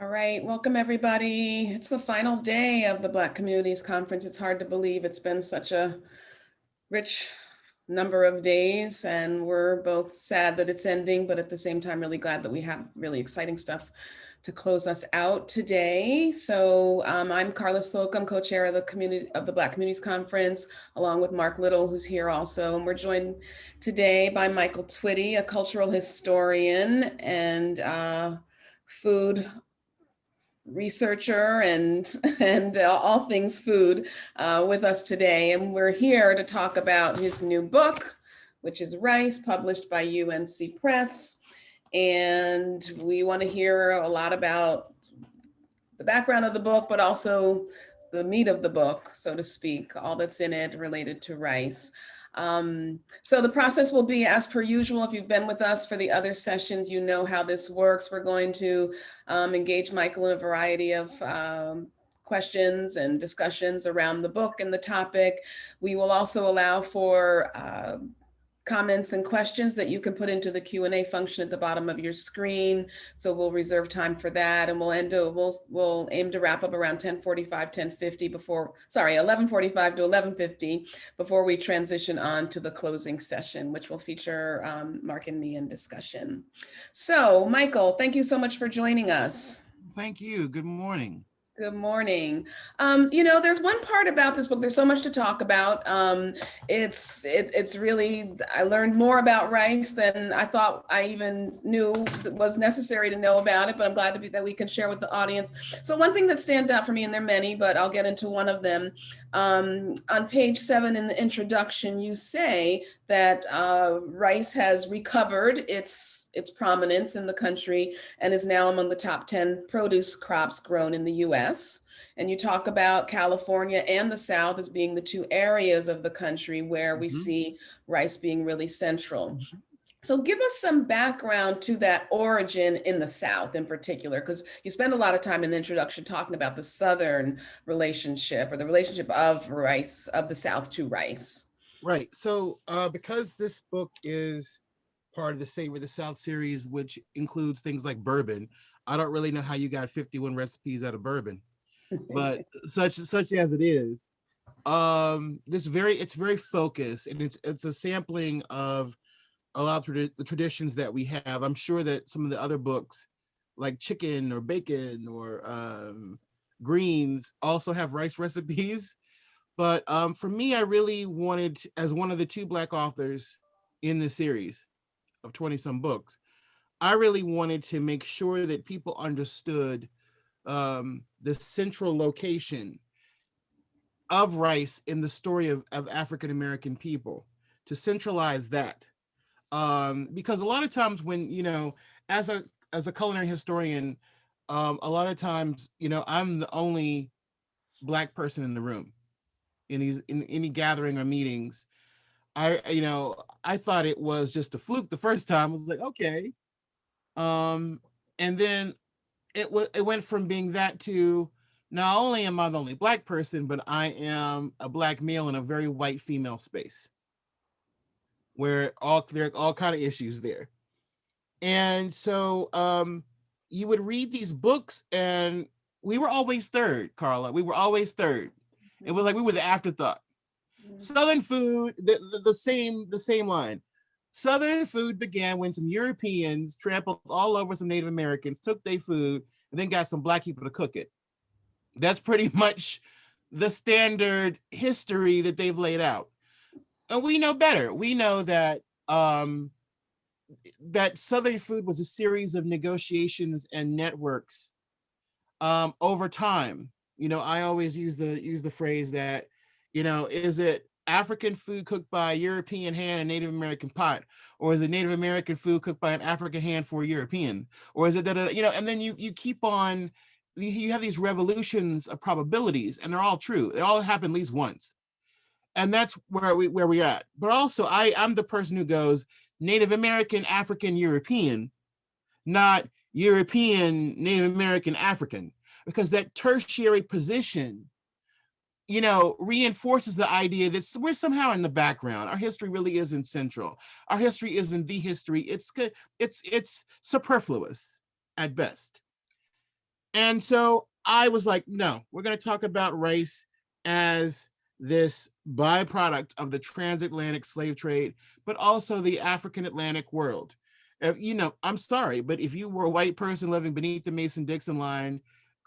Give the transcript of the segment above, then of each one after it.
All right, welcome everybody. It's the final day of the Black Communities Conference. It's hard to believe it's been such a rich number of days, and we're both sad that it's ending, but at the same time, really glad that we have really exciting stuff to close us out today. So I'm Carla Slocum, co-chair of the Black Communities Conference, along with Mark Little, who's here also. And we're joined today by Michael Twitty, a cultural historian and food researcher and all things food with us today. And we're here to talk about his new book, which is Rice, published by UNC Press. And we want to hear a lot about the background of the book, but also the meat of the book, so to speak, all that's in it related to rice. So the process will be as per usual. If you've been with us for the other sessions, you know how this works. We're going to engage Michael in a variety of questions and discussions around the book and the topic. We will also allow for comments and questions that you can put into the Q&A function at the bottom of your screen. So we'll reserve time for that, and we'll aim to wrap up around 10:45, 10:50 11:45 to 11:50 before we transition on to the closing session, which will feature Mark and me in discussion. So Michael, thank you so much for joining us. Thank you. Good morning. Good morning. There's one part about this book. There's so much to talk about. It's really, I learned more about rice than I thought I even knew was necessary to know about it, but I'm glad that we can share with the audience. So one thing that stands out for me, and there are many, but I'll get into one of them. On page 7 in the introduction, you say that rice has recovered its prominence in the country and is now among the top 10 produce crops grown in the US. And you talk about California and the South as being the two areas of the country where we see rice being really central. So give us some background to that origin in the South in particular, because you spend a lot of time in the introduction talking about the Southern relationship, or the relationship of rice, of the South to rice. Right. So because this book is part of the Savor the South series, which includes things like bourbon, I don't really know how you got 51 recipes out of bourbon, but such as it is, it's very focused, and it's a sampling of a lot of the traditions that we have. I'm sure that some of the other books, like chicken or bacon or greens, also have rice recipes. But for me, I really wanted, as one of the 2 Black authors in the series of 20 some books, I really wanted to make sure that people understood the central location of rice in the story of African American people, to centralize that. Because a lot of times when, as a culinary historian, a lot of times, I'm the only Black person in the room in any gathering or meetings. I thought it was just a fluke the first time. I was like, okay. And then it went from being that to, not only am I the only Black person, but I am a Black male in a very white female space, where there are all kind of issues there. And so you would read these books, and we were always third, Carla. We were always third. It was like we were the afterthought. Southern food, the same line. Southern food began when some Europeans trampled all over some Native Americans, took their food, and then got some Black people to cook it. That's pretty much the standard history that they've laid out. And we know better. We know that that Southern food was a series of negotiations and networks over time. I always use the phrase that, is it African food cooked by a European hand and Native American pot, or is it Native American food cooked by an African hand for a European, or is it that, and then you keep on, you have these revolutions of probabilities, and they're all true. They all happen at least once, and that's where we're at. But also, I'm the person who goes Native American, African, European, not European, Native American, African, because that tertiary position, reinforces the idea that we're somehow in the background. Our history really isn't central. Our history isn't the history. It's superfluous at best. And so I was like, no, we're going to talk about rice as this byproduct of the transatlantic slave trade, but also the African Atlantic world. I'm sorry, but if you were a white person living beneath the Mason-Dixon line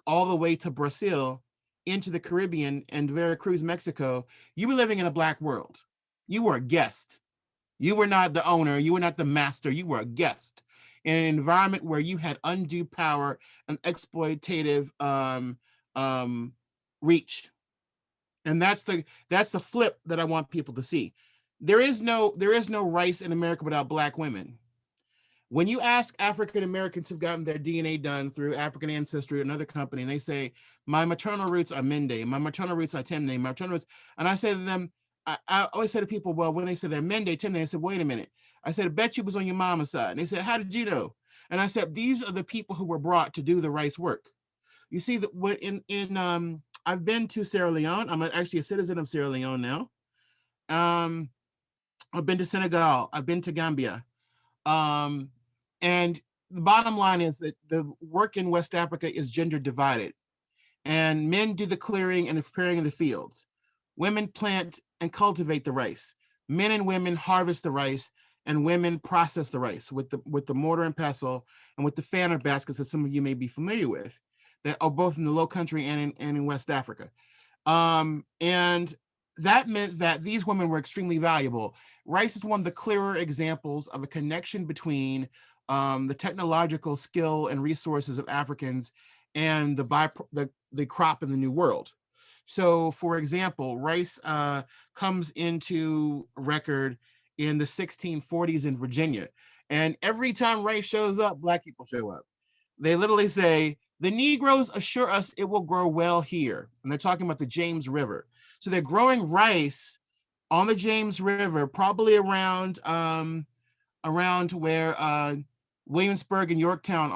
all the way to Brazil, into the Caribbean and Veracruz, Mexico, you were living in a black world. You were a guest. You were not the owner. You were not the master. You were a guest in an environment where you had undue power and exploitative um, reach. And that's the flip that I want people to see. There is no rice in America without black women. When you ask African Americans who've gotten their DNA done through African Ancestry or another company, and they say, my maternal roots are Mende, my maternal roots are Temne, my maternal roots, and I say to them, I always say to people, well, when they say they're Mende, Temne, I said, wait a minute. I said, I bet you was on your mama's side. And they said, how did you know? And I said, these are the people who were brought to do the rice work. You see that what I've been to Sierra Leone. I'm actually a citizen of Sierra Leone now. Um, I've been to Senegal. I've been to Gambia. Um, and the bottom line is that the work in West Africa is gender divided, and men do the clearing and the preparing of the fields. Women plant and cultivate the rice. Men and women harvest the rice, and women process the rice with the mortar and pestle and with the fanner baskets that some of you may be familiar with, that are both in the Low Country and in West Africa. And that meant that these women were extremely valuable. Rice is one of the clearer examples of a connection between the technological skill and resources of Africans and the crop in the New World. So, for example, rice comes into record in the 1640s in Virginia. And every time rice shows up, Black people show up. They literally say, the Negroes assure us it will grow well here. And they're talking about the James River. So they're growing rice on the James River, probably around where Williamsburg and Yorktown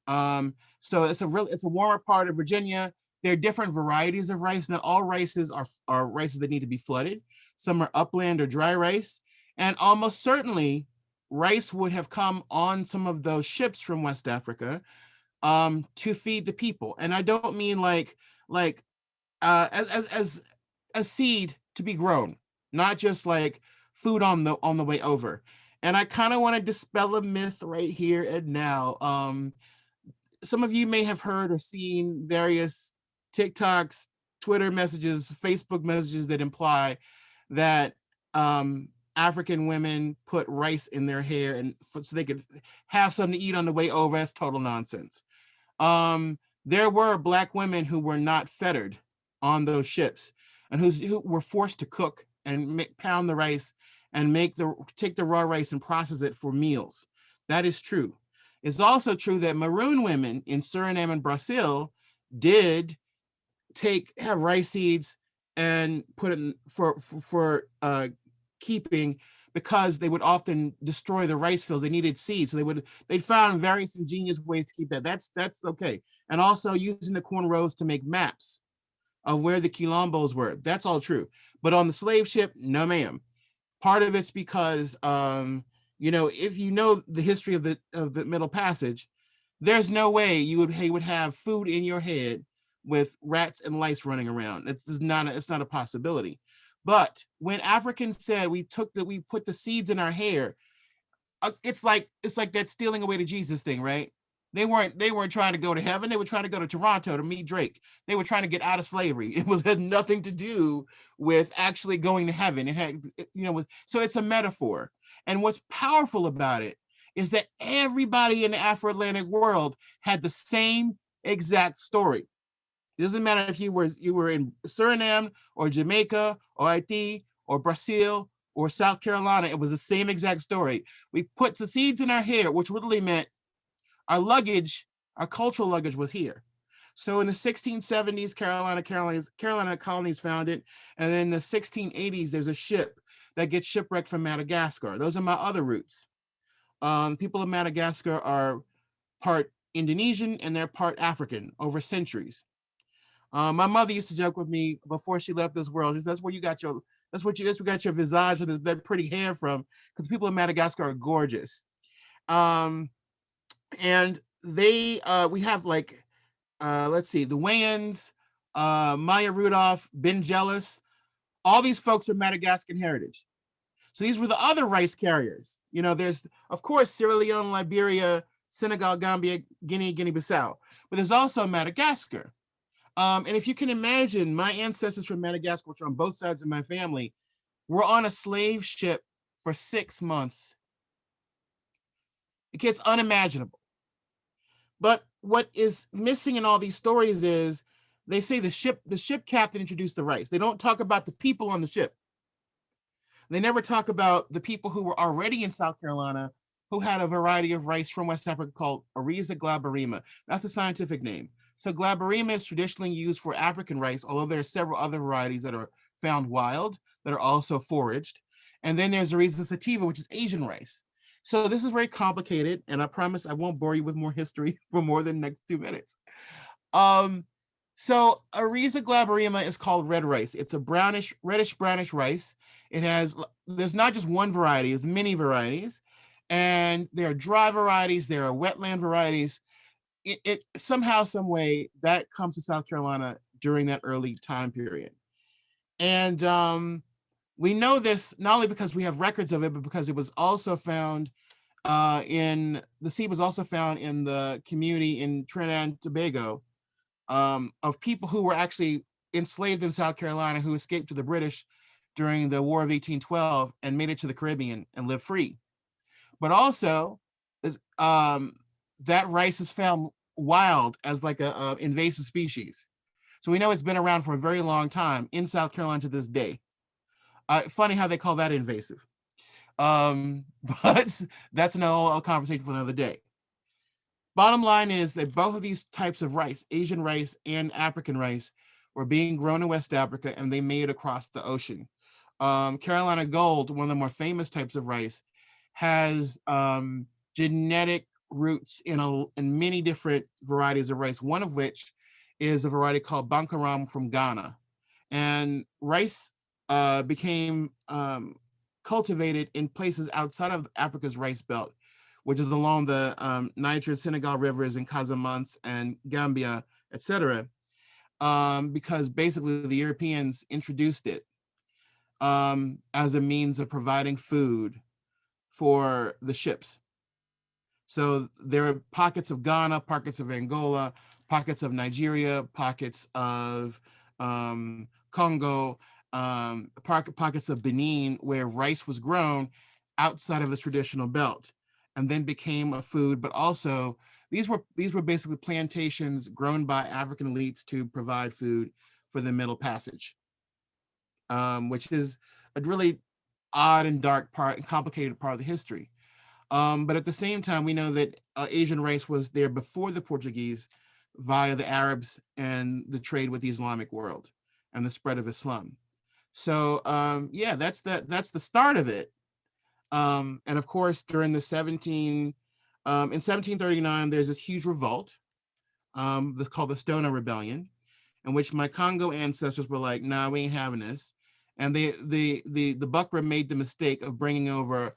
are. So it's a warmer part of Virginia. There are different varieties of rice. Not all rices are rices that need to be flooded. Some are upland or dry rice. And almost certainly rice would have come on some of those ships from West Africa to feed the people. And I don't mean like as seed to be grown, not just like food on the way over. And I kind of want to dispel a myth right here and now. Some of you may have heard or seen various TikToks, Twitter messages, Facebook messages that imply that African women put rice in their hair and so they could have something to eat on the way over. That's total nonsense. There were Black women who were not fettered on those ships and who were forced to cook and pound the rice and take the raw rice and process it for meals. That is true. It's also true that maroon women in Suriname and Brazil did have rice seeds and put it for keeping, because they would often destroy the rice fields. They needed seeds, so they'd found various ingenious ways to keep that. That's okay. And also using the corn rows to make maps of where the quilombos were. That's all true. But on the slave ship, no ma'am. Part of it's because if you know the history of the Middle Passage, there's no way you would have food in your head with rats and lice running around. It's not a possibility. But when Africans said we put the seeds in our hair, it's like that stealing away to Jesus thing, right? They weren't trying to go to heaven. They were trying to go to Toronto to meet Drake. They were trying to get out of slavery. It had nothing to do with actually going to heaven. It had, so it's a metaphor. And what's powerful about it is that everybody in the Afro-Atlantic world had the same exact story. It doesn't matter if you were in Suriname or Jamaica or Haiti or Brazil or South Carolina. It was the same exact story. We put the seeds in our hair, which literally meant our luggage, our cultural luggage was here. So in the 1670s, Carolina colonies founded, and then in the 1680s, there's a ship that gets shipwrecked from Madagascar. Those are my other roots. People of Madagascar are part Indonesian and they're part African over centuries. My mother used to joke with me before she left this world. She says, that's where you got your visage and that pretty hair from, because people in Madagascar are gorgeous. And we have like let's see, the Wayans, Maya Rudolph, Ben Jealous, all these folks are Madagascan heritage. So these were the other rice carriers. You know, there's, of course, Sierra Leone, Liberia, Senegal, Gambia, Guinea, Guinea-Bissau, but there's also Madagascar. And if you can imagine, my ancestors from Madagascar, which are on both sides of my family, were on a slave ship for 6 months. It gets unimaginable. But what is missing in all these stories is they say the ship captain introduced the rice. They don't talk about the people on the ship. They never talk about the people who were already in South Carolina who had a variety of rice from West Africa called Oryza glaberrima. That's a scientific name. So glaberrima is traditionally used for African rice, although there are several other varieties that are found wild that are also foraged. And then there's Oryza sativa, which is Asian rice. So this is very complicated, and I promise I won't bore you with more history for more than the next 2 minutes. So Oryza glaberrima is called red rice. It's a reddish brownish rice. There's not just one variety, there's many varieties. And there are dry varieties, there are wetland varieties. It somehow, some way, that comes to South Carolina during that early time period. And we know this not only because we have records of it, but because it was also found the seed was also found in the community in Trinidad and Tobago of people who were actually enslaved in South Carolina who escaped to the British during the War of 1812 and made it to the Caribbean and lived free. But also, that rice is found wild as like a invasive species. So we know it's been around for a very long time in South Carolina to this day. Funny how they call that invasive. But that's a conversation for another day. Bottom line is that both of these types of rice, Asian rice and African rice, were being grown in West Africa, and they made it across the ocean. Carolina Gold, one of the more famous types of rice, has genetic roots in many different varieties of rice, one of which is a variety called Bankaram from Ghana. And rice became cultivated in places outside of Africa's rice belt, which is along the Niger and Senegal rivers in Casamance and Gambia, etc., because basically the Europeans introduced it as a means of providing food for the ships. So there are pockets of Ghana, pockets of Angola, pockets of Nigeria, pockets of Congo, pockets of Benin, where rice was grown outside of the traditional belt and then became a food. But also these were basically plantations grown by African elites to provide food for the Middle Passage, which is a really odd and dark part and complicated part of the history. But at the same time, we know that Asian rice was there before the Portuguese via the Arabs and the trade with the Islamic world and the spread of Islam. So yeah, that's the start of it. And of course, during in 1739, there's this huge revolt that's called the Stono Rebellion, in which my Congo ancestors were like, nah, we ain't having this. And the Buckra made the mistake of bringing over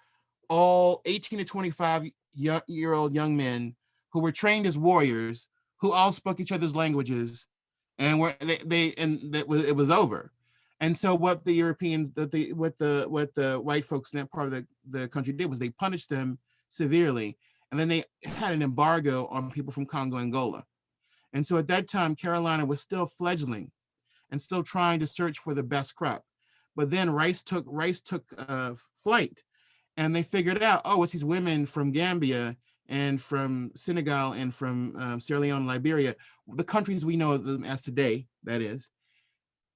all 18 to 25-year-old young men who were trained as warriors, who all spoke each other's languages, and it was over. And so what the Europeans, what the white folks in that part of the country did was they punished them severely, and then they had an embargo on people from Congo, Angola. And so at that time, Carolina was still fledgling and still trying to search for the best crop. But then rice took flight. And they figured out, oh, it's these women from Gambia and from Senegal and from Sierra Leone, Liberia, the countries we know them as today, that is.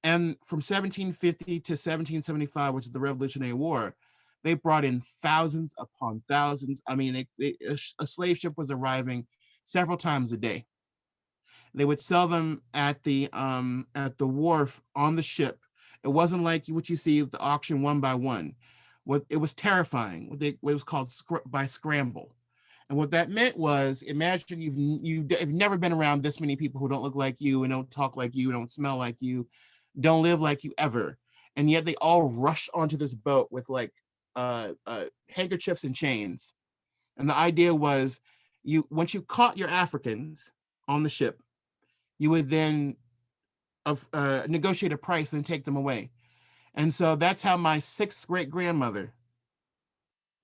And from 1750 to 1775, which is the Revolutionary War, they brought in thousands upon thousands. I mean, a slave ship was arriving several times a day. They would sell them at the wharf on the ship. It wasn't like what you see at the auction one by one. It was terrifying. What was called by scramble, and what that meant was, imagine you've never been around this many people who don't look like you and don't talk like you, don't smell like you, don't live like you ever, and yet they all rush onto this boat with like handkerchiefs and chains. And the idea was, once you caught your Africans on the ship, you would then negotiate a price and take them away. And so that's how my sixth great grandmother,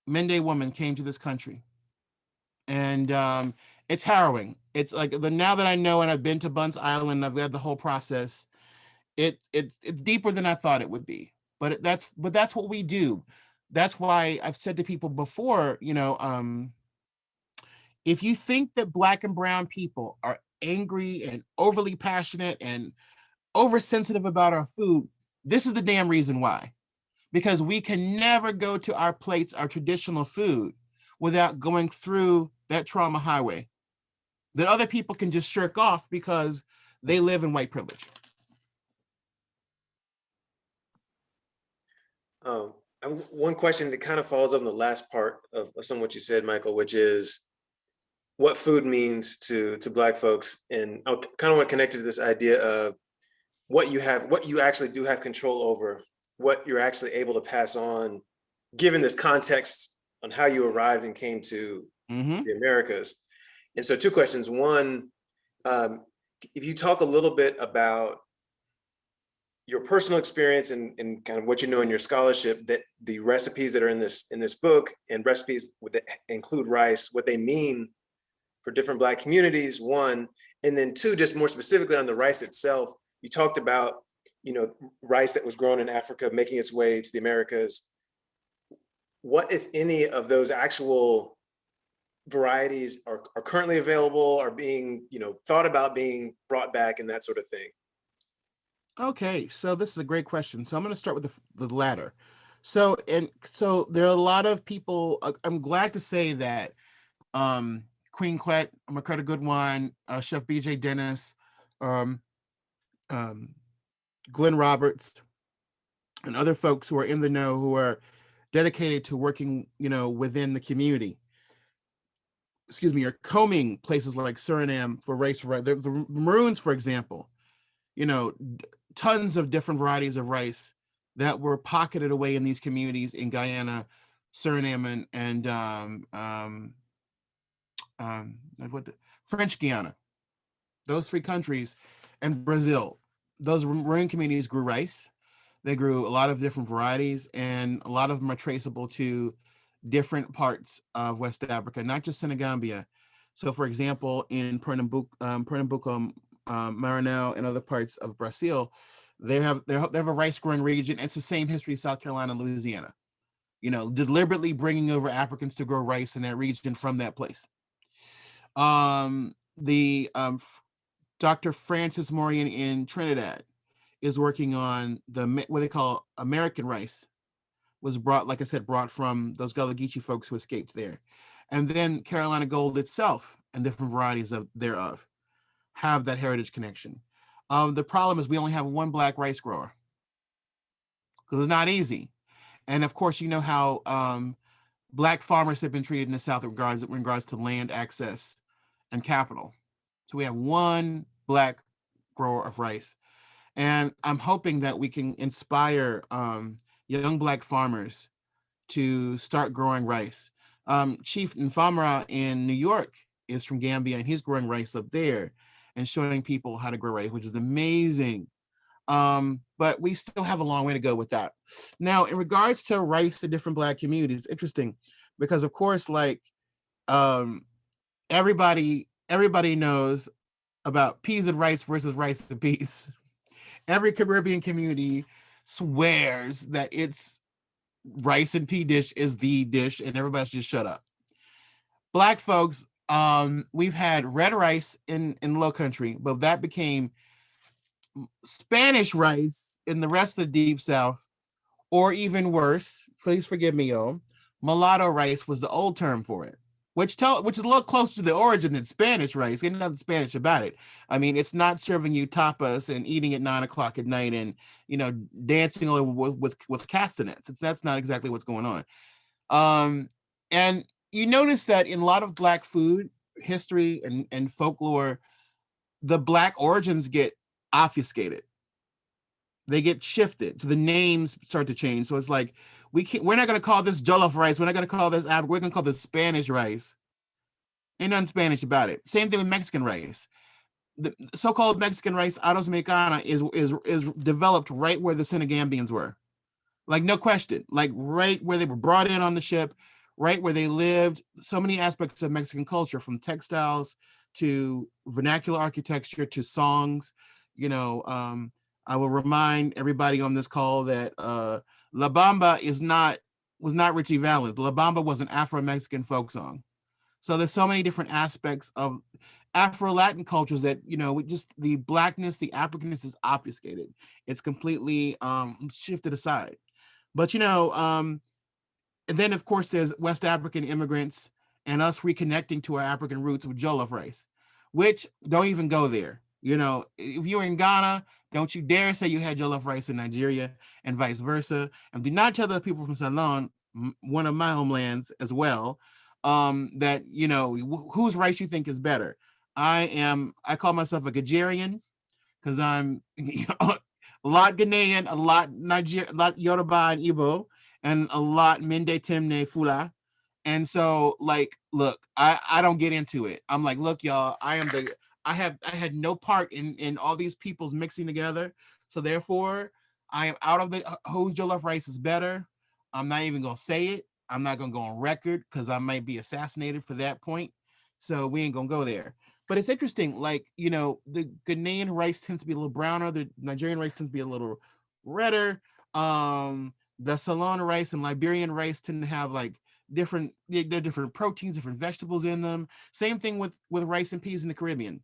Mende woman, came to this country. And it's harrowing. It's like now that I know, and I've been to Bunce Island, I've read the whole process. It's deeper than I thought it would be. But that's what we do. That's why I've said to people before, if you think that Black and brown people are angry and overly passionate and oversensitive about our food, this is the damn reason why. Because we can never go to our plates, our traditional food, without going through that trauma highway that other people can just shirk off because they live in white privilege. One question that kind of follows on the last part of some of what you said, Michael, which is what food means to Black folks. And I kind of want to connect it to this idea of what you actually do have control over, what you're actually able to pass on, given this context on how you arrived and came to the Americas. And so two questions. One, if you talk a little bit about your personal experience and kind of what you know in your scholarship, that the recipes that are in this book and recipes that include rice, what they mean for different Black communities, one, and then two, just more specifically on the rice itself. You talked about, rice that was grown in Africa making its way to the Americas. What, if any, of those actual varieties are currently available, are being, thought about being brought back, and that sort of thing? Okay, so this is a great question. So I'm going to start with the latter. So there are a lot of people. I'm glad to say that Queen Quet, Makata Goodwine, Chef BJ Dennis, Glenn Roberts, and other folks who are in the know, who are dedicated to working, within the community, are combing places like Suriname for rice. The Maroons, for example, tons of different varieties of rice that were pocketed away in these communities in Guyana, Suriname, and French Guiana. Those three countries, and Brazil. Those Maroon communities grew rice. They grew a lot of different varieties, and a lot of them are traceable to different parts of West Africa, not just Senegambia. So, for example, in Pernambuco, Maranhão, and other parts of Brazil, they have a rice growing region. It's the same history as South Carolina and Louisiana. Deliberately bringing over Africans to grow rice in that region from that place. Dr. Francis Morian in Trinidad is working on what they call American rice. Was brought, like I said, from those Gullah Geechee folks who escaped there. And then Carolina Gold itself and different varieties thereof have that heritage connection. The problem is we only have one Black rice grower, because it's not easy. And of course, you know how Black farmers have been treated in the South in regards to land access and capital. So we have one Black grower of rice. And I'm hoping that we can inspire young Black farmers to start growing rice. Chief Nfamara in New York is from Gambia, and he's growing rice up there and showing people how to grow rice, which is amazing. But we still have a long way to go with that. Now, in regards to rice to different Black communities, interesting, because of course, like everybody knows about peas and rice versus rice and peas. Every Caribbean community swears that it's rice and pea dish is the dish, and everybody should just shut up. Black folks, we've had red rice in Low Country, but that became Spanish rice in the rest of the Deep South, or even worse, please forgive me, mulatto rice was the old term for it, which is a little closer to the origin than Spanish rice. Ain't nothing Spanish about it. I mean, it's not serving you tapas and eating at 9 o'clock at night and dancing with castanets. That's not exactly what's going on. And you notice that in a lot of Black food history and folklore, the Black origins get obfuscated. They get shifted, so the names start to change. So it's like we're not going to call this jollof rice. We're not going to call this We're going to call this Spanish rice. Ain't nothing Spanish about it. Same thing with Mexican rice. the so-called Mexican rice, arroz mexicana, is developed right where the Senegambians were. Like, no question, like right where they were brought in on the ship, right where they lived. So many aspects of Mexican culture, from textiles to vernacular architecture to songs. You know, I will remind everybody on this call that La Bamba was not Richie Valens. La Bamba was an Afro-Mexican folk song. So there's so many different aspects of Afro-Latin cultures that, you know, just the blackness, the Africanness is obfuscated. It's completely shifted aside. But, you know, and then of course there's West African immigrants and us reconnecting to our African roots with jollof rice, which don't even go there. You know, if you're in Ghana, don't you dare say you had jollof rice in Nigeria, and vice versa. And do not tell the people from Ceylon, one of my homelands as well, that, you know, whose rice you think is better. I call myself a Gajarian because I'm a lot Ghanaian, a lot Niger, a lot Yoruba and Igbo, and a lot Mende Temne Fula. And so, like, look, I don't get into it. I'm like, look, y'all, I had no part in all these peoples mixing together. So therefore, I am out of the whose jollof rice is better. I'm not even gonna say it. I'm not gonna go on record because I might be assassinated for that point. So we ain't gonna go there. But it's interesting, like, you know, the Ghanaian rice tends to be a little browner, the Nigerian rice tends to be a little redder. The Ceylon rice and Liberian rice tend to have like they're different proteins, different vegetables in them. Same thing with rice and peas in the Caribbean.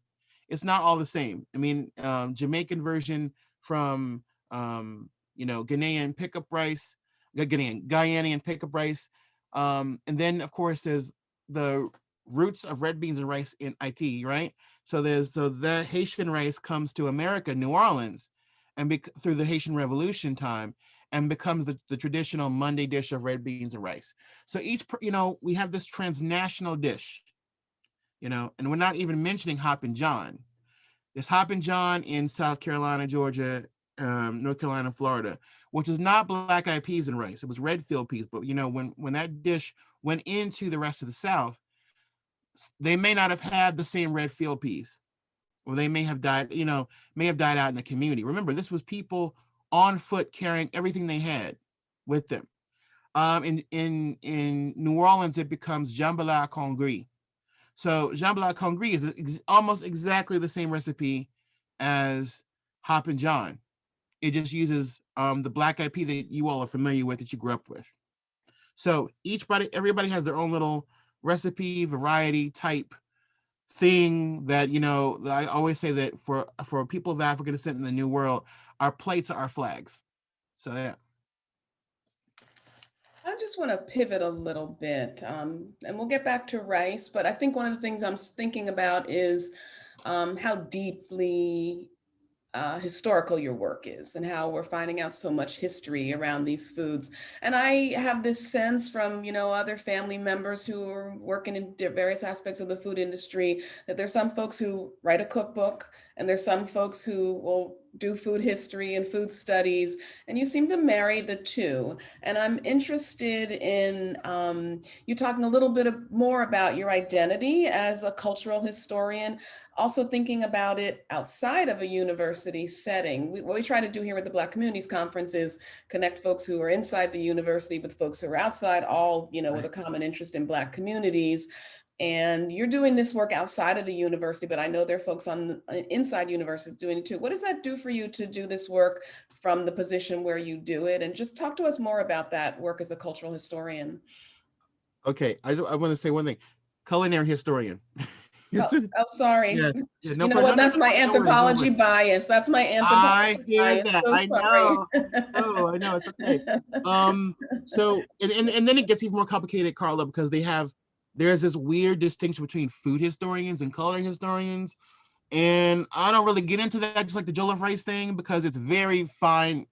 It's not all the same. I mean, Jamaican version from you know, Ghanaian pickup rice, Guyanian pickup rice, and then of course there's the roots of red beans and rice in IT, right? So the Haitian rice comes to America, New Orleans, and through the Haitian Revolution time, and becomes the traditional Monday dish of red beans and rice. So you know, we have this transnational dish, you know, and we're not even mentioning Hoppin' John. There's Hoppin' John in South Carolina, Georgia, North Carolina, Florida, which is not black eyed peas and rice. It was red field peas. But, you know, when that dish went into the rest of the South, they may not have had the same red field peas, or they may have died, you know, may have died out in the community. Remember, this was people on foot carrying everything they had with them. In New Orleans, it becomes jambalaya congri. So jambalaya congri is almost exactly the same recipe as Hoppin' John. It just uses the black eyed pea that you all are familiar with, that you grew up with. So everybody has their own little recipe, variety, type thing that, you know, I always say that for people of African descent in the New World, our plates are our flags. So yeah. I just want to pivot a little bit, and we'll get back to rice, but I think one of the things I'm thinking about is how deeply historical your work is, and how we're finding out so much history around these foods. And I have this sense from, you know, other family members who are working in various aspects of the food industry, that there's some folks who write a cookbook, and there's some folks who will do food history and food studies, and you seem to marry the two. And I'm interested in you talking a little bit more about your identity as a cultural historian, also thinking about it outside of a university setting. What we try to do here with the Black Communities Conference is connect folks who are inside the university with folks who are outside, all, you know, with a common interest in Black communities. And you're doing this work outside of the university, but I know there are folks on inside universities doing it too. What does that do for you to do this work from the position where you do it? And just talk to us more about that work as a cultural historian. Okay, I want to say one thing. Culinary historian. Oh, sorry. Yes. Yeah, no You know problem. what? That's my anthropology bias. That's my I anthropology hear bias. that. So I sorry. know. Oh, I know. It's okay. So and then it gets even more complicated, Carla, because there's this weird distinction between food historians and culinary historians. And I don't really get into that, just like the jollof rice thing, because it's very fine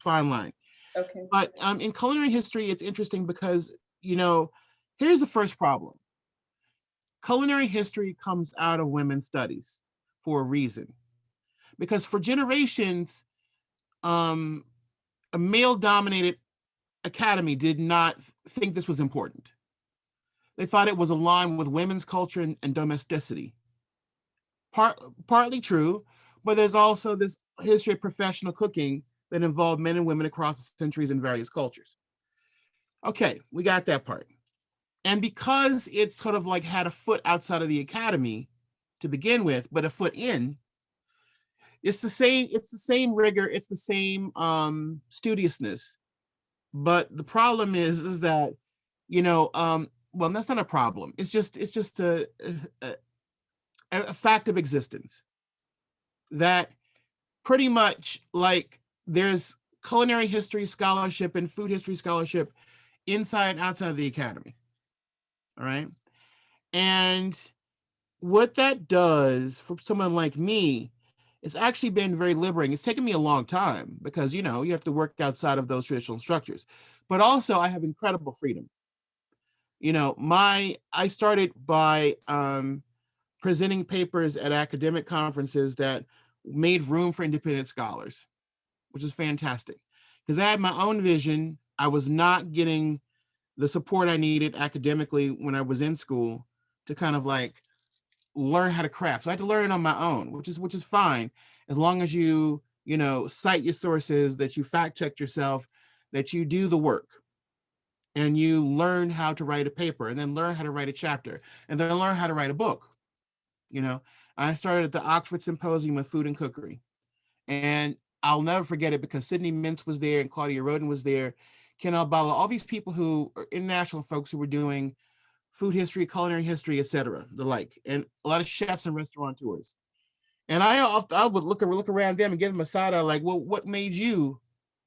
line. Okay. But in culinary history, it's interesting because, you know, here's the first problem. Culinary history comes out of women's studies for a reason. Because for generations, a male-dominated academy did not think this was important. They thought it was aligned with women's culture and domesticity. partly true, but there's also this history of professional cooking that involved men and women across the centuries in various cultures. Okay, we got that part. And because it's sort of like had a foot outside of the academy to begin with, but a foot in, it's the same rigor, it's the same studiousness. But the problem is that, well, that's not a problem. It's just a fact of existence that pretty much like there's culinary history scholarship and food history scholarship inside and outside of the academy. All right. And what that does for someone like me, it's actually been very liberating. It's taken me a long time because, you have to work outside of those traditional structures. But also I have incredible freedom. I started by presenting papers at academic conferences that made room for independent scholars, which is fantastic. Because I had my own vision. I was not getting the support I needed academically when I was in school to kind of like learn how to craft. So I had to learn on my own, which is fine, as long as you cite your sources, that you fact check yourself, that you do the work, and you learn how to write a paper, and then learn how to write a chapter, and then learn how to write a book. I started at the Oxford Symposium of Food and Cookery, and I'll never forget it because Sidney Mintz was there and Claudia Roden was there, Ken Albala, all these people who are international folks who were doing food history, culinary history, etc., the like, and a lot of chefs and restaurateurs. And I would look around them and give them a side eye, like, well, what made you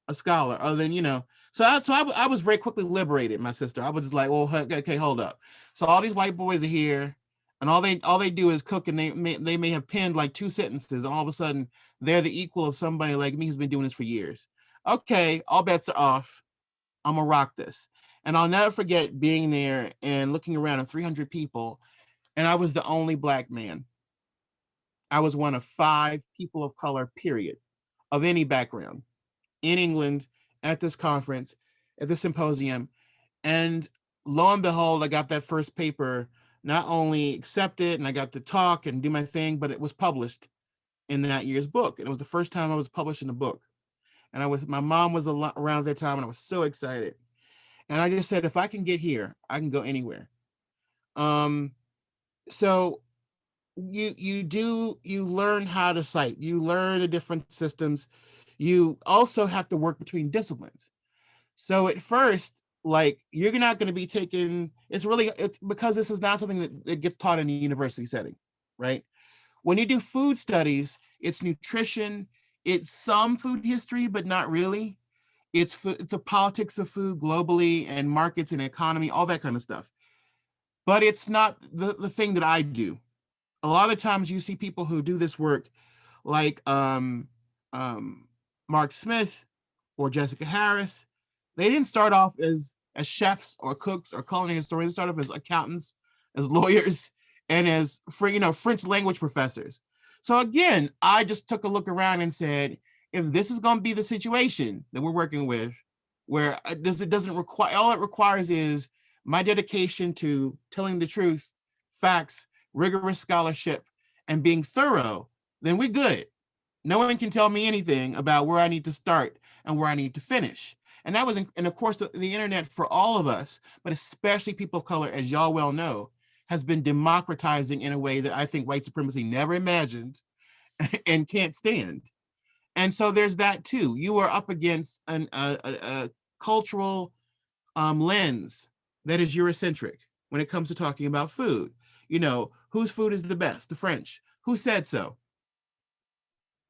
a scholar? Other than I was very quickly liberated, my sister. I was just like, well, okay, hold up. So all these white boys are here, and all they do is cook, and they may have penned like 2 sentences, and all of a sudden they're the equal of somebody like me who's been doing this for years. Okay, all bets are off. I'm gonna rock this. And I'll never forget being there and looking around at 300 people, and I was the only Black man. I was one of 5 people of color, period, of any background in England at this conference, at this symposium. And lo and behold, I got that first paper not only accepted and I got to talk and do my thing, but it was published in that year's book. And it was the first time I was published in a book. And my mom was around at that time, and I was so excited. And I just said, if I can get here, I can go anywhere. So you learn how to cite, you learn the different systems. You also have to work between disciplines. So at first, like, you're not going to be taking, it's because this is not something that gets taught in a university setting, right? When you do food studies, it's nutrition, it's some food history, but not really. It's the politics of food globally and markets and economy, all that kind of stuff. But it's not the thing that I do. A lot of times you see people who do this work like Mark Smith or Jessica Harris. They didn't start off as chefs or cooks or culinary historians. They started off as accountants, as lawyers, and as French language professors. So again, I just took a look around and said, if this is going to be the situation that we're working with, where it doesn't require, all it requires is my dedication to telling the truth, facts, rigorous scholarship, and being thorough, then we're good. No one can tell me anything about where I need to start and where I need to finish. And that was, and of course, the internet for all of us, but especially people of color, as y'all well know, has been democratizing in a way that I think white supremacy never imagined and can't stand. And so there's that too. You are up against a cultural lens that is Eurocentric when it comes to talking about food. Whose food is the best? The French. Who said so?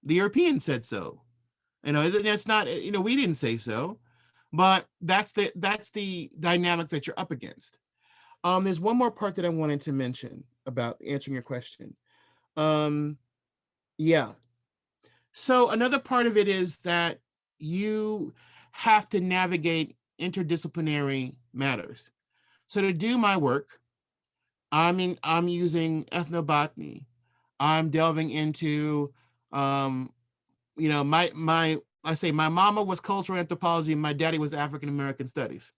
The Europeans said so. That's not, we didn't say so, but that's the dynamic that you're up against. There's one more part that I wanted to mention about answering your question. Yeah. So another part of it is that you have to navigate interdisciplinary matters. So to do my work, I'm using ethnobotany. I'm delving into, my mama was cultural anthropology and my daddy was African American studies.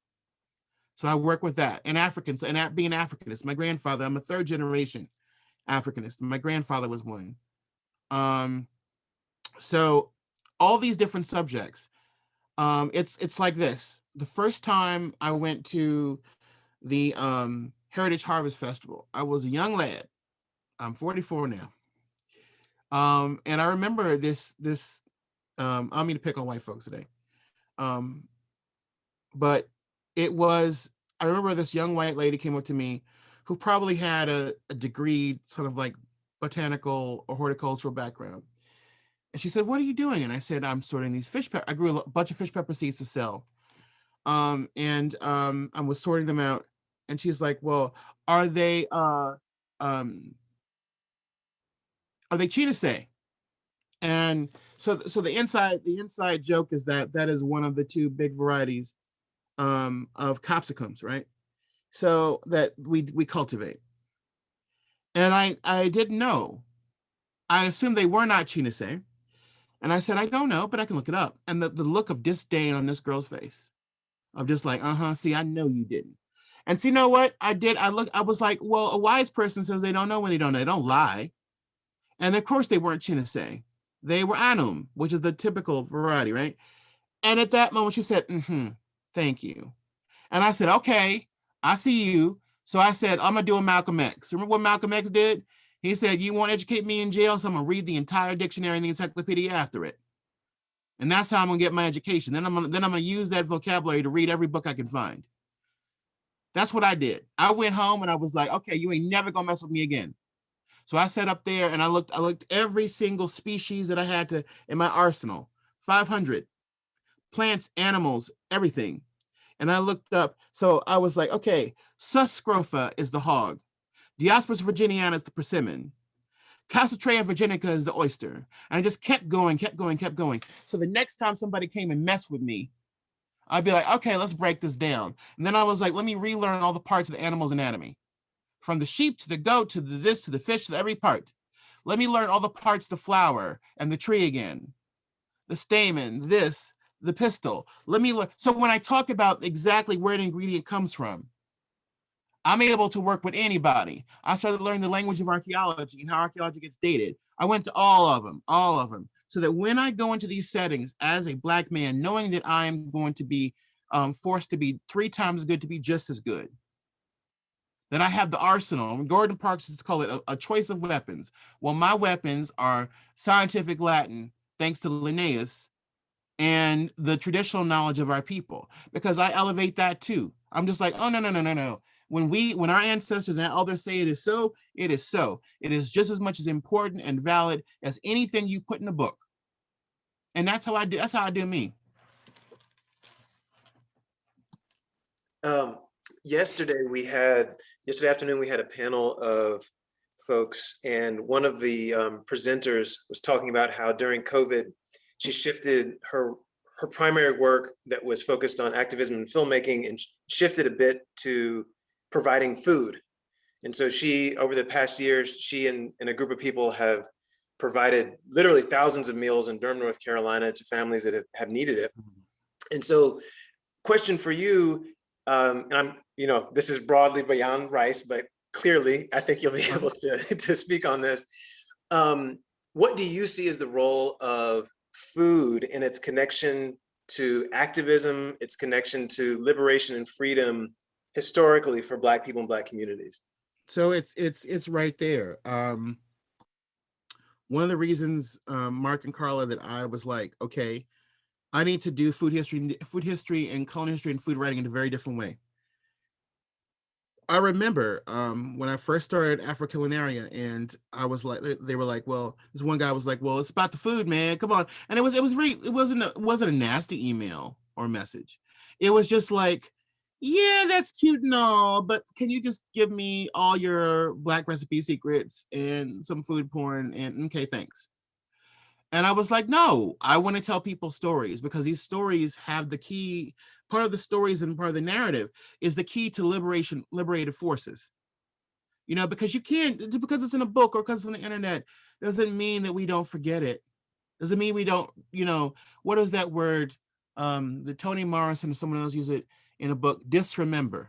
So I work with that and Africans, and being African, it's my grandfather. I'm a 3rd generation Africanist. My grandfather was one. So all these different subjects. It's like this. The first time I went to the Heritage Harvest Festival, I was a young lad. I'm 44 now. And I remember this. I don't mean to pick on white folks today. But it was, I remember this young white lady came up to me who probably had a degree, sort of like botanical or horticultural background. And she said, "What are you doing?" And I said, "I'm sorting these fish pepper. I grew a bunch of fish pepper seeds to sell." I was sorting them out. And she's like, "Well, are they Chinese?" And so the inside joke is that is one of the two big varieties of capsicums, right? So that we cultivate. And I didn't know. I assumed they were not Chinese. And I said, "I don't know, but I can look it up." And the look of disdain on this girl's face, of just like, see, I know you didn't. And so you know what I did? I was like, well, a wise person says they don't know when they don't know. They don't lie. And of course they weren't Chinese. They were Anum, which is the typical variety, right? And at that moment she said, "Thank you." And I said, "Okay, I see you." So I said, "I'm gonna do a Malcolm X." Remember what Malcolm X did? He said, "You won't educate me in jail, so I'm gonna read the entire dictionary and the encyclopedia after it." And that's how I'm gonna get my education. Then I'm gonna use that vocabulary to read every book I can find. That's what I did. I went home and I was like, "Okay, you ain't never gonna mess with me again." So I sat up there and I looked every single species that I had to in my arsenal, 500 plants, animals, everything. And I looked up. So I was like, okay, Suscrofa is the hog. Diospis virginiana is the persimmon. Cassatrea virginica is the oyster. And I just kept going, kept going, kept going. So the next time somebody came and messed with me, I'd be like, "Okay, let's break this down." And then I was like, let me relearn all the parts of the animal's anatomy. From the sheep to the goat to the this to the fish to every part. Let me learn all the parts of the flower and the tree again. The stamen, this, the pistil. Let me learn. So when I talk about exactly where the ingredient comes from, I'm able to work with anybody. I started learning the language of archaeology and how archaeology gets dated. I went to all of them, so that when I go into these settings as a Black man, knowing that I am going to be forced to be 3 times good to be just as good, that I have the arsenal. Gordon Parks used to call it a choice of weapons. Well, my weapons are scientific Latin, thanks to Linnaeus, and the traditional knowledge of our people, because I elevate that too. I'm just like, oh, no, no, no, no, no. When our ancestors and elders say it is so, it is so. It is just as much as important and valid as anything you put in a book. And that's how I do. That's how I do me. Yesterday afternoon we had a panel of folks, and one of the presenters was talking about how during COVID she shifted her primary work that was focused on activism and filmmaking, and shifted a bit to providing food. And so she, over the past years, she and a group of people have provided literally thousands of meals in Durham, North Carolina, to families that have needed it. And so, question for you, and this is broadly beyond rice, but clearly I think you'll be able to speak on this. What do you see as the role of food in its connection to activism, its connection to liberation and freedom historically for Black people and Black communities? So it's right there. One of the reasons, Mark and Carla, that I was like, okay, I need to do food history and culinary history and food writing in a very different way. I remember when I first started Afro-Culinaria, and I was like, they were like, well, this one guy was like, well, it's about the food, man, come on. And it wasn't a nasty email or message. It was just like, yeah, that's cute and all, but can you just give me all your Black recipe secrets and some food porn, and okay, thanks. And I was like, no, I want to tell people stories, because these stories have the key. Part of the stories and part of the narrative is the key to liberated forces. Because you can't, because it's in a book or because it's on the internet, doesn't mean that we don't forget it. Doesn't mean we don't, what is that word? The Toni Morrison or someone else used it in a book, disremember.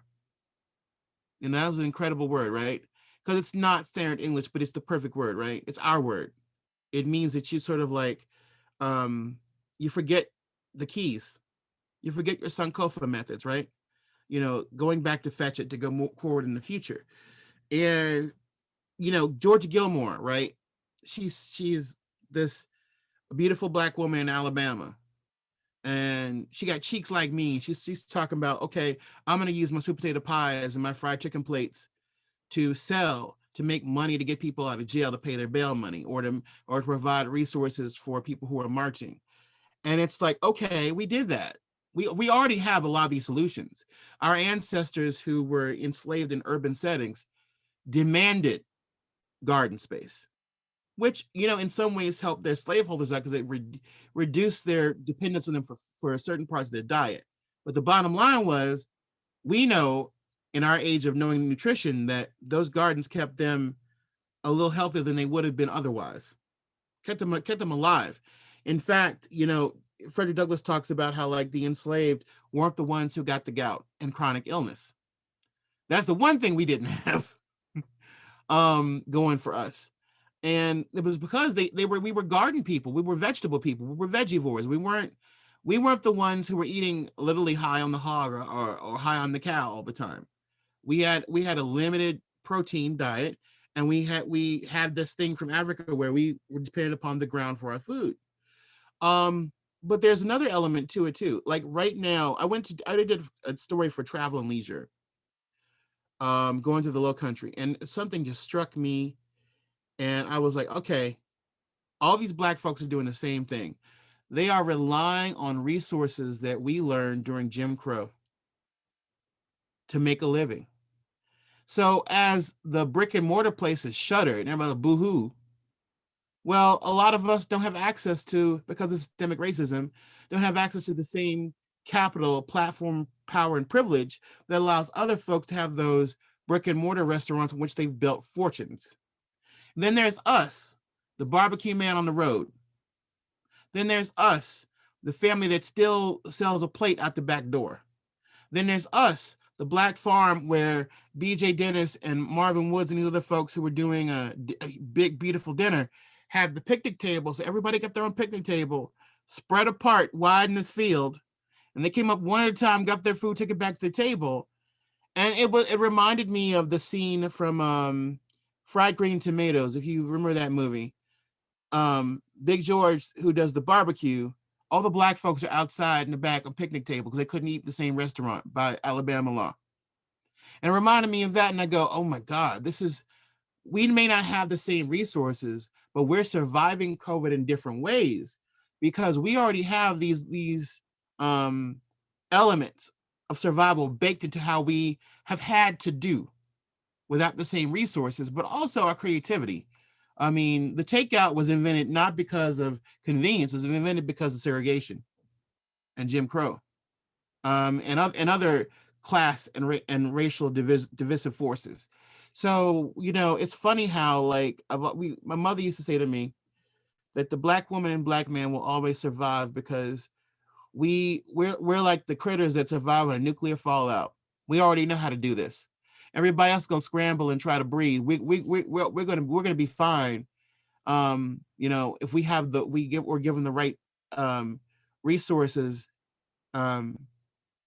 That was an incredible word, right? because it's not standard English, but it's the perfect word, right? It's our word. It means that you sort of like, you forget the keys. You forget your Sankofa methods, right? Going back to fetch it to go more forward in the future. And, Georgia Gilmore, right? She's this beautiful Black woman in Alabama. And she got cheeks like me. She's talking about, okay, I'm going to use my sweet potato pies and my fried chicken plates to sell, to make money, to get people out of jail, to pay their bail money, or to provide resources for people who are marching. And it's like, okay, we did that. We already have a lot of these solutions. Our ancestors who were enslaved in urban settings demanded garden space, which, in some ways helped their slaveholders out because it reduced their dependence on them for certain parts of their diet. But the bottom line was, we know in our age of knowing nutrition that those gardens kept them a little healthier than they would have been otherwise, kept them alive. In fact, Frederick Douglass talks about how, like, the enslaved weren't the ones who got the gout and chronic illness. That's the one thing we didn't have going for us. And it was because we were garden people, we were vegetable people, we were vegivores. We weren't the ones who were eating literally high on the hog or high on the cow all the time. We had a limited protein diet, and we had this thing from Africa where we were dependent upon the ground for our food. But there's another element to it too. Like right now, I did a story for Travel and Leisure, going to the Low Country, and something just struck me, and I was like, okay, all these Black folks are doing the same thing. They are relying on resources that we learned during Jim Crow to make a living. So as the brick and mortar places shuttered and everybody boo-hoo, well, a lot of us don't have access to, because of systemic racism, don't have access to the same capital, platform, power, and privilege that allows other folks to have those brick and mortar restaurants in which they've built fortunes. Then there's us, the barbecue man on the road. Then there's us, the family that still sells a plate out the back door. Then there's us, the Black farm where BJ Dennis and Marvin Woods and these other folks who were doing a big, beautiful dinner have the picnic table. So everybody got their own picnic table, spread apart wide in this field. And they came up one at a time, got their food, took it back to the table. And it reminded me of the scene from Fried Green Tomatoes, if you remember that movie. Big George, who does the barbecue, all the Black folks are outside in the back on picnic table because they couldn't eat the same restaurant by Alabama law. And it reminded me of that. And I go, oh my God, we may not have the same resources, but we're surviving COVID in different ways because we already have these elements of survival baked into how we have had to do without the same resources, but also our creativity. I mean, the takeout was invented not because of convenience, it was invented because of segregation and Jim Crow, and other class and racial divisive forces. So, it's funny how, like, my mother used to say to me that the Black woman and Black man will always survive because we're like the critters that survive a nuclear fallout. We already know how to do this. Everybody else gonna scramble and try to breathe. We're gonna be fine. If we're given the right resources, and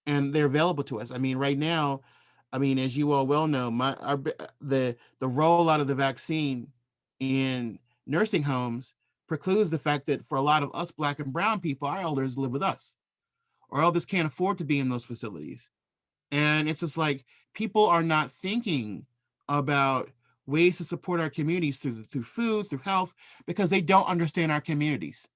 they're available to us. I mean, right now, as you all well know, the rollout of the vaccine in nursing homes precludes the fact that for a lot of us Black and brown people, our elders live with us. Our elders can't afford to be in those facilities. And it's just like people are not thinking about ways to support our communities through food, through health, because they don't understand our communities.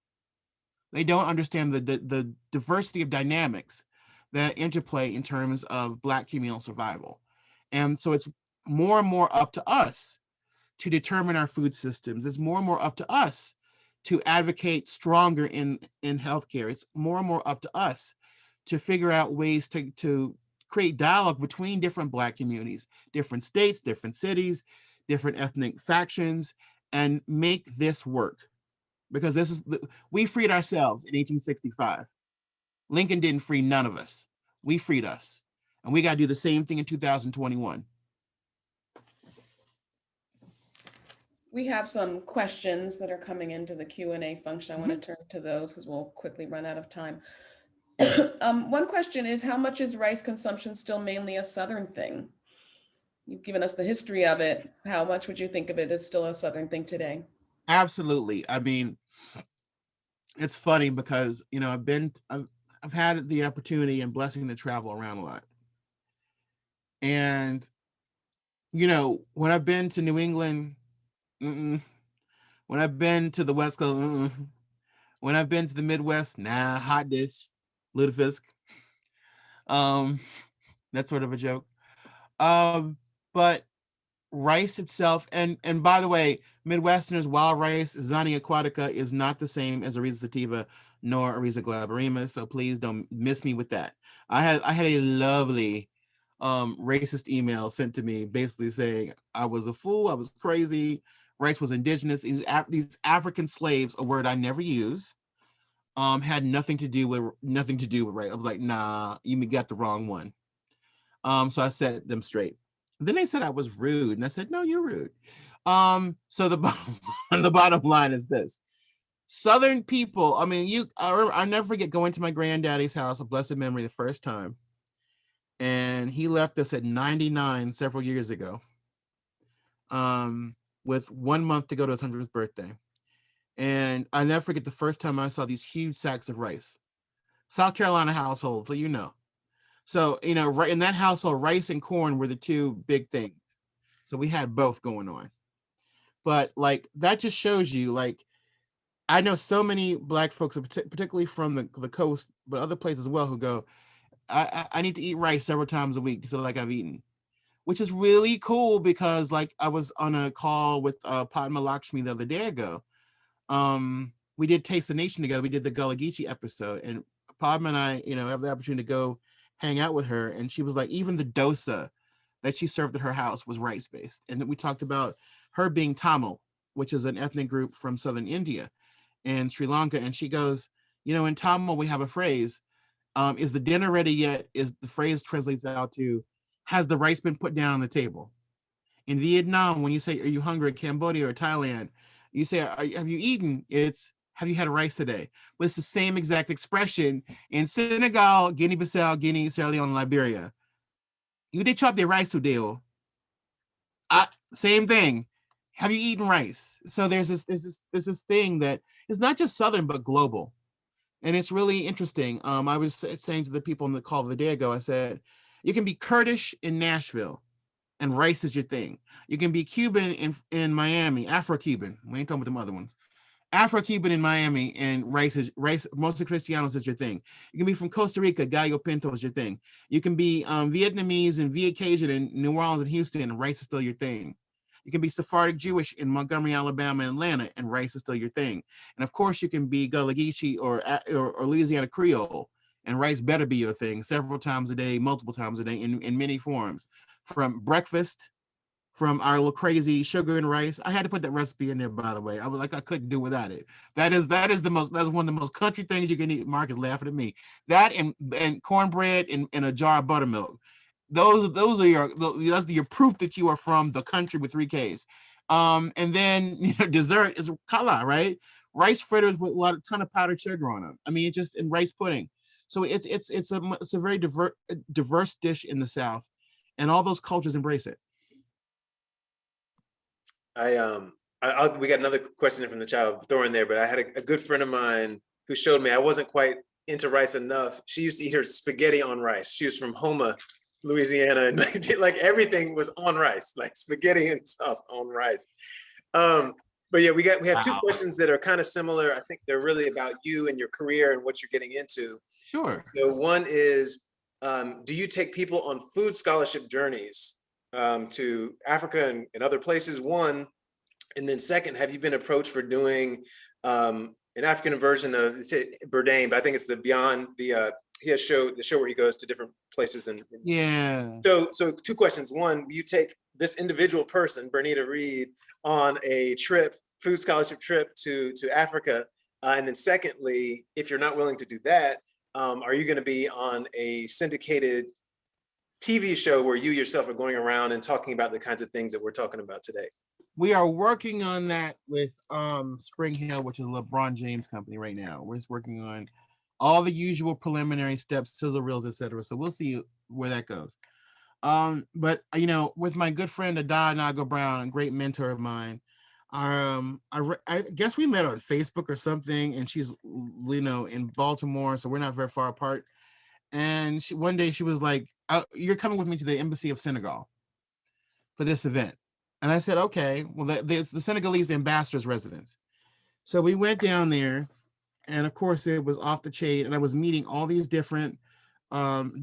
They don't understand the diversity of dynamics that interplay in terms of Black communal survival. And so it's more and more up to us to determine our food systems. It's more and more up to us to advocate stronger in healthcare. It's more and more up to us to figure out ways to create dialogue between different Black communities, different states, different cities, different ethnic factions, and make this work. Because we freed ourselves in 1865. Lincoln didn't free none of us. We freed us. And we got to do the same thing in 2021. We have some questions that are coming into the Q&A function. I want to turn to those because we'll quickly run out of time. One question is, how much is rice consumption still mainly a Southern thing? You've given us the history of it. How much would you think of it as still a Southern thing today? Absolutely. I mean, it's funny because, you know, I've had the opportunity and blessing to travel around a lot. And, you know, when I've been to New England, when I've been to the West Coast, when I've been to the Midwest, nah, hot dish, lutefisk. That's sort of a joke. But rice itself, and by the way, Midwesterners, wild rice, Zania aquatica, is not the same as Ariza sativa nor Ariza glaberrima, so please don't miss me with that. I had a lovely racist email sent to me basically saying I was a fool, I was crazy, rice was indigenous. These African slaves, a word I never use, had nothing to do with rice. I was like, nah, you got the wrong one. So I set them straight. Then they said I was rude, and I said, no, you're rude. So the the bottom line is this: Southern people. I mean, I never forget going to my granddaddy's house, a blessed memory, the first time, and he left us at 99 several years ago, with 1 month to go to his 100th birthday. And I never forget the first time I saw these huge sacks of rice. South Carolina household, so you know. So, you know, right in that household, rice and corn were the two big things. So we had both going on. But like that just shows you, like, I know so many Black folks, particularly from the coast, but other places as well, who go, I need to eat rice several times a week to feel like I've eaten, which is really cool because like I was on a call with Padma Lakshmi the other day ago. We did Taste the Nation together. We did the Gullah Geechee episode, and Padma and I, you know, have the opportunity to go hang out with her, and she was like, even the dosa that she served at her house was rice based. And then we talked about her being Tamil, which is an ethnic group from southern India and Sri Lanka, and she goes, you know, in Tamil we have a phrase, is the dinner ready yet? Is the phrase translates out to, has the rice been put down on the table? In Vietnam, when you say, are you hungry? Cambodia or Thailand, you say, have you eaten? It's, have you had rice today? But it's the same exact expression in Senegal, Guinea-Bissau, Guinea, Sierra Leone, Liberia. You did chop the rice today. Same thing. Have you eaten rice? So there's this thing that is not just Southern, but global. And it's really interesting. I was saying to the people on the call the day ago, I said, you can be Kurdish in Nashville and rice is your thing. You can be Cuban in Miami, Afro-Cuban. We ain't talking about them other ones. Afro-Cuban in Miami and rice, mostly Cristianos is your thing. You can be from Costa Rica, Gallo Pinto is your thing. You can be Vietnamese and Viet Cajun in New Orleans and Houston, and rice is still your thing. You can be Sephardic Jewish in Montgomery, Alabama, and Atlanta, and rice is still your thing. And of course, you can be Gullah Geechee or Louisiana Creole, and rice better be your thing several times a day, multiple times a day, in many forms. From breakfast, from our little crazy sugar and rice. I had to put that recipe in there, by the way. I was like, I couldn't do without it. That's one of the most country things you can eat. Mark is laughing at me. That and cornbread and a jar of buttermilk. That's your proof that you are from the country with 3 Ks. And then, you know, dessert is kala, right? Rice fritters with a ton of powdered sugar on them. I mean, it's just in rice pudding. So it's a very diverse dish in the South, and all those cultures embrace it. We got another question from the child throw in there, but I had a good friend of mine who showed me I wasn't quite into rice enough. She used to eat her spaghetti on rice. She was from Houma, Louisiana, and like everything was on rice, like spaghetti and sauce on rice. But yeah, we have 2 questions that are kind of similar. I think they're really about you and your career and what you're getting into. Sure. So one is, do you take people on food scholarship journeys to Africa and other places? One, and then second, have you been approached for doing an African version of Bourdain, but I think it's the Beyond the show where he goes to different places and yeah. So 2 questions. One, will you take this individual person, Bernita Reed, on a food scholarship trip to Africa? And then secondly, if you're not willing to do that, are you going to be on a syndicated TV show where you yourself are going around and talking about the kinds of things that we're talking about today? We are working on that with Spring Hill, which is a LeBron James company right now. We're just working on all the usual preliminary steps, sizzle reels, etc. So we'll see where that goes. But with my good friend Ada Nago Brown, a great mentor of mine, I guess we met on Facebook or something, and she's in Baltimore, so we're not very far apart. And one day she was like, "You're coming with me to the embassy of Senegal for this event." And I said, "Okay." Well, the Senegalese ambassador's residence. So we went down there, and of course it was off the chain, and I was meeting all these different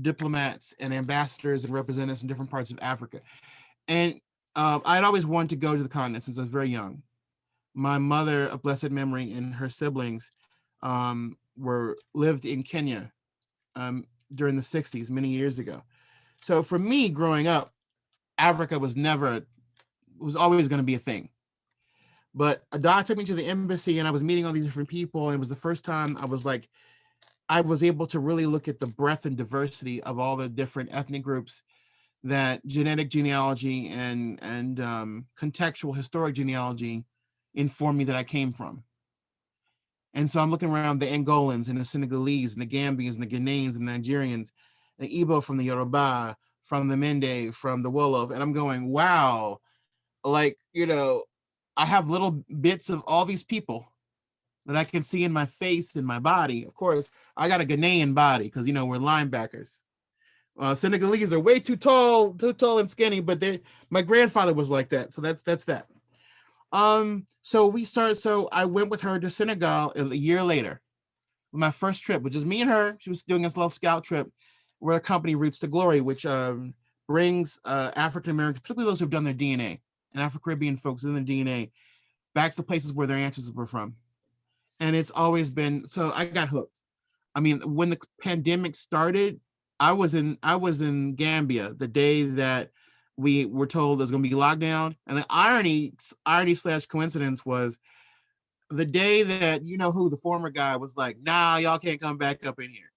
diplomats and ambassadors and representatives from different parts of Africa. And I'd always wanted to go to the continent since I was very young. My mother, of blessed memory, and her siblings lived in Kenya during the 60s, many years ago. So for me, growing up, Africa was always going to be a thing. But Ada took me to the embassy, and I was meeting all these different people, and it was the first time I was able to really look at the breadth and diversity of all the different ethnic groups that genetic genealogy and contextual historic genealogy informed me that I came from. And so I'm looking around the Angolans and the Senegalese and the Gambians and the Ghanaians and Nigerians, the Igbo from the Yoruba, from the Mende, from the Wolof, and I'm going, wow, I have little bits of all these people that I can see in my face and my body. Of course, I got a Ghanaian body because we're linebackers. Senegalese are way too tall and skinny, but my grandfather was like that, so that's that. So I went with her to Senegal a year later, my first trip, which is me and her. She was doing this little scout trip where a company Roots to Glory, which brings African Americans, particularly those who've done their DNA, and Afro-Caribbean folks in their DNA, back to the places where their ancestors were from. And it's always been, so I got hooked. I mean, when the pandemic started, I was in Gambia the day that we were told there's going to be lockdown. And the irony / coincidence was the day that, who the former guy was like, nah, y'all can't come back up in here.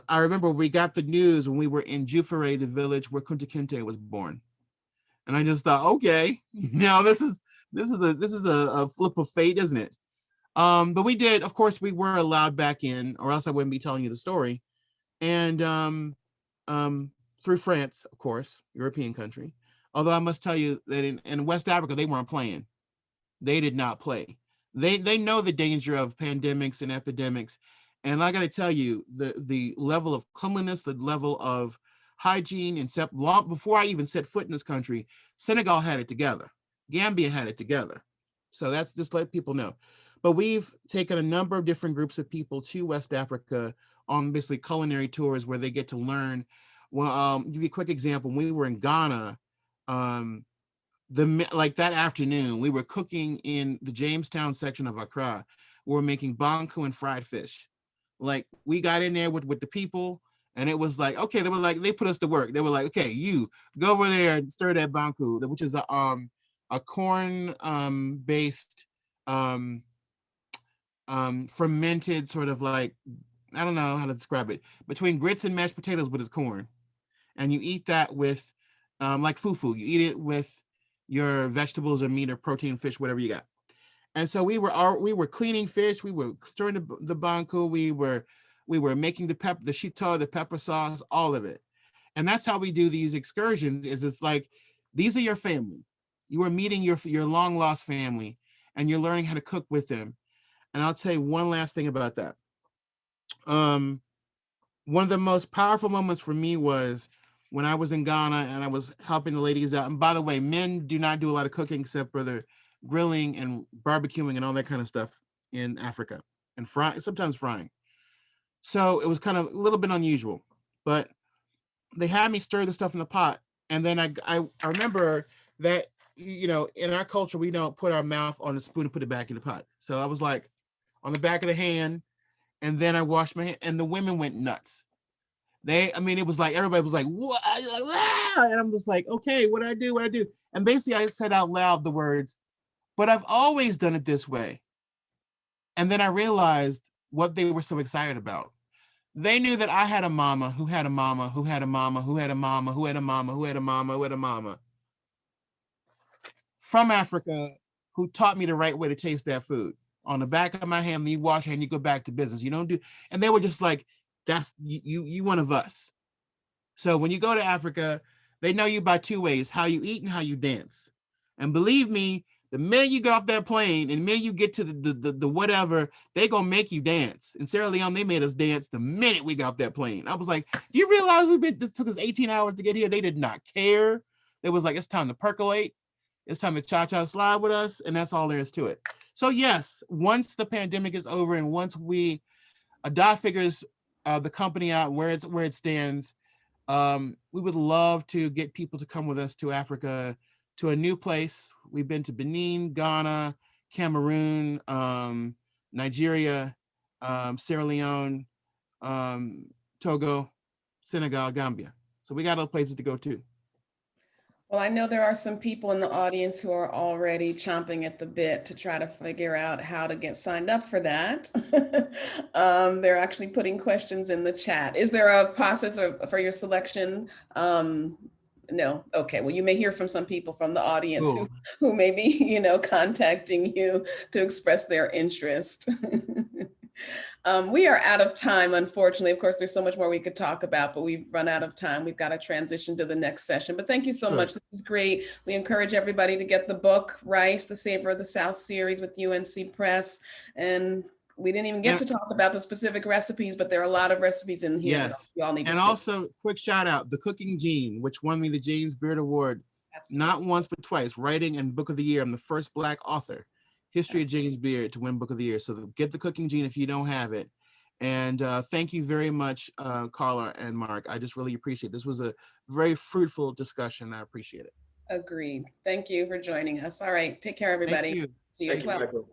I remember we got the news when we were in Jufere, the village where Kunta Kinte was born. And I just thought, okay, this is a flip of fate, isn't it? But we did, of course, we were allowed back in, or else I wouldn't be telling you the story. And through France, of course, European country. Although I must tell you that in West Africa, they weren't playing. They did not play. They know the danger of pandemics and epidemics. And I got to tell you, the level of cleanliness, the level of hygiene, and long before I even set foot in this country, Senegal had it together. Gambia had it together. So that's just let people know. But we've taken a number of different groups of people to West Africa on basically culinary tours where they get to learn. Well, give you a quick example. When we were in Ghana, that afternoon, we were cooking in the Jamestown section of Accra. We were making banku and fried fish. Like, we got in there with the people, and it was like, okay, they put us to work. They were like, okay, you go over there and stir that banku, which is a corn based fermented sort of like, I don't know how to describe it, between grits and mashed potatoes, but it's corn. And you eat that with like fufu. You eat it with your vegetables or meat or protein, fish, whatever you got. And so we were cleaning fish, we were stirring the banku, we were making the shito, the pepper sauce, all of it. And that's how we do these excursions. It's like, these are your family. You are meeting your long lost family, and you're learning how to cook with them. And I'll tell you one last thing about that. One of the most powerful moments for me was when I was in Ghana and I was helping the ladies out. And by the way, men do not do a lot of cooking except for the grilling and barbecuing and all that kind of stuff in Africa, and sometimes frying. So it was kind of a little bit unusual, but they had me stir the stuff in the pot. And then I remember that, in our culture, we don't put our mouth on the spoon and put it back in the pot. So I was like on the back of the hand, and then I washed my hand, and the women went nuts. It was like, everybody was like, what? And I'm just like, okay, what do I do? And basically I said out loud the words, but I've always done it this way. And then I realized what they were so excited about. They knew that I had a mama who had a mama who had a mama who had a mama who had a mama who had a mama who had a mama from Africa who taught me the right way to taste that food. On the back of my hand, you wash your hand, you go back to business. You don't do, and they were just like, that's you one of us. So when you go to Africa, they know you by two ways: how you eat and how you dance. And believe me, the minute you get off that plane and the minute you get to the whatever, they gonna make you dance. In Sierra Leone, they made us dance the minute we got off that plane. I was like, do you realize this took us 18 hours to get here? They did not care. It was like, it's time to percolate. It's time to cha-cha slide with us. And that's all there is to it. So yes, once the pandemic is over and once Dot figures the company out where it stands, we would love to get people to come with us to Africa, to a new place. We've been to Benin, Ghana, Cameroon, Nigeria, Sierra Leone, Togo, Senegal, Gambia. So we got other places to go too. Well, I know there are some people in the audience who are already chomping at the bit to try to figure out how to get signed up for that. They're actually putting questions in the chat. Is there a process for your selection? No. Okay. Well, you may hear from some people from the audience Cool. who may be, contacting you to express their interest. We are out of time, unfortunately. Of course, there's so much more we could talk about, but we've run out of time. We've got to transition to the next session. But thank you so much. This is great. We encourage everybody to get the book, Rice, the Savor of the South series with UNC Press. And we didn't even get to talk about the specific recipes, but there are a lot of recipes in here that you all need to see. And also, quick shout out, The Cooking Gene, which won me the James Beard Award, not once but twice, writing and book of the year. I'm the first Black author, history of James Beard, to win book of the year. So get The Cooking Gene if you don't have it. And thank you very much, Carla and Mark. I just really appreciate it. This was a very fruitful discussion. I appreciate it. Agreed. Thank you for joining us. All right. Take care, everybody. Thank you. See you as well. Michael.